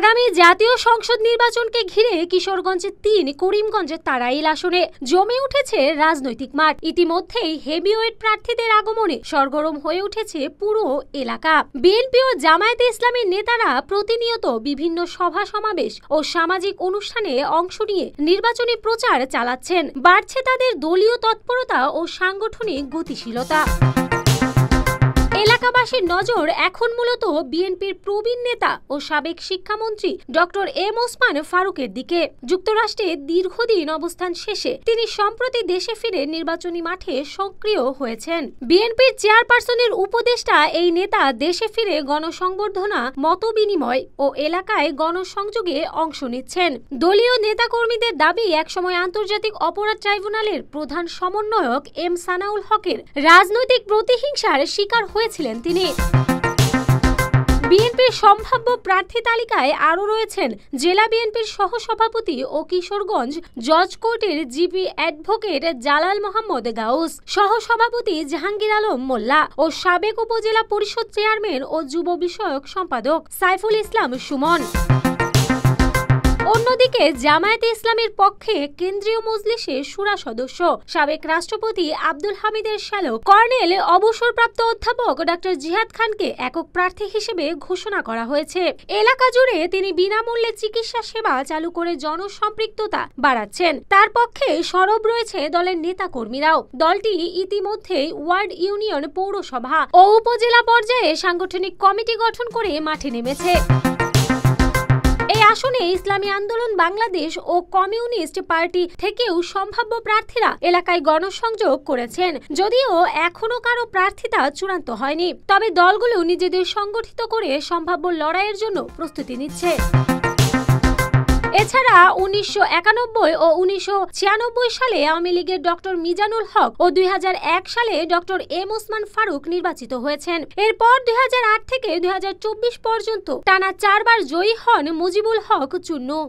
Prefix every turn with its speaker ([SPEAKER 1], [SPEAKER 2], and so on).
[SPEAKER 1] আগামী জাতীয় সংসদ নির্বাচনকে ঘিরে কিশোরগঞ্জে ৩, করিমগঞ্জের তারাইল আসনে জমে উঠেছে রাজনৈতিক মাঠ। ইতিমধ্যেই হেভিওয়েট প্রার্থীদের আগমনে সরগরম হয়ে উঠেছে পুরো এলাকা। বিএনপি ও জামায়াতে ইসলামীর নেতারা প্রতিনিয়ত বিভিন্ন সভা সমাবেশ ও সামাজিক অনুষ্ঠানে অংশ নিয়ে নির্বাচনী প্রচার চালাচ্ছেন। বাড়ছে তাদের দলীয় তৎপরতা ও সাংগঠনিক গতিশীলতা। এলাকাবাসীর নজর এখন মূলত বিএনপির প্রবীণ নেতা ও সাবেক শিক্ষামন্ত্রী ডক্টর এম ওসমান ফারুকের দিকে। যুক্তরাষ্ট্রে দীর্ঘদিন অবস্থান শেষে তিনি সম্প্রতি দেশে ফিরে নির্বাচনী মাঠে সক্রিয় হয়েছেন। বিএনপির চেয়ারপারসনের উপদেষ্টা এই নেতা দেশে ফিরে গণসংবর্ধনা, মতবিনিময় ও এলাকায় গণসংযোগে অংশ নিচ্ছেন। দলীয় নেতাকর্মীদের দাবি, একসময় আন্তর্জাতিক অপরাধ ট্রাইব্যুনালের প্রধান সমন্বয়ক এম সানাউল হকের রাজনৈতিক প্রতিহিংসার শিকার হয়েছিলেন তিনি। বিএনপির সম্ভাব্য প্রার্থী তালিকায় আরও রয়েছেন জেলা বিএনপির সহসভাপতি ও কিশোরগঞ্জ জজ কোর্টের জিপি অ্যাডভোকেট জালাল মোহাম্মদ গাউস, সহসভাপতি জাহাঙ্গীর আলম মোল্লা ও সাবেক উপজেলা পরিষদ চেয়ারম্যান ও যুব বিষয়ক সম্পাদক সাইফুল ইসলাম সুমন। অন্যদিকে জামায়াতে ইসলামের পক্ষে কেন্দ্রীয় মজলিসের শুরা সদস্য সাবেক রাষ্ট্রপতি আব্দুল হামিদের শ্যালক কর্নেল অবসরপ্রাপ্ত অধ্যাপক ডক্টর জিহাদ খানকে একক প্রার্থী হিসেবে ঘোষণা করা হয়েছে। এলাকা জুড়ে তিনি বিনামূল্যে চিকিৎসা সেবা চালু করে জনসম্পৃক্ততা বাড়াচ্ছেন। তার পক্ষে সরব রয়েছে দলের নেতাকর্মীরাও। দলটি ইতিমধ্যেই ওয়ার্ড, ইউনিয়ন, পৌরসভা ও উপজেলা পর্যায়ে সাংগঠনিক কমিটি গঠন করে মাঠে নেমেছে। এই আসনে ইসলামী আন্দোলন বাংলাদেশ ও কমিউনিস্ট পার্টি থেকেও সম্ভাব্য প্রার্থীরা এলাকায় গণসংযোগ করেছেন। যদিও এখনো কারো প্রার্থিতা চূড়ান্ত হয়নি, তবে দলগুলো নিজেদের সংগঠিত করে সম্ভাব্য লড়াইয়ের জন্য প্রস্তুতি নিচ্ছে। এছাড়া 1991 ও 1996 সালে আওয়ামী লীগের ডক্টর মিজানুল হক ও 2001 সালে ডক্টর এম ওসমান ফারুক নির্বাচিত হয়েছেন। এরপর 2008 থেকে 2024 পর্যন্ত টানা 4 বার জয়ী হন মুজিবুল হক চুন্নু।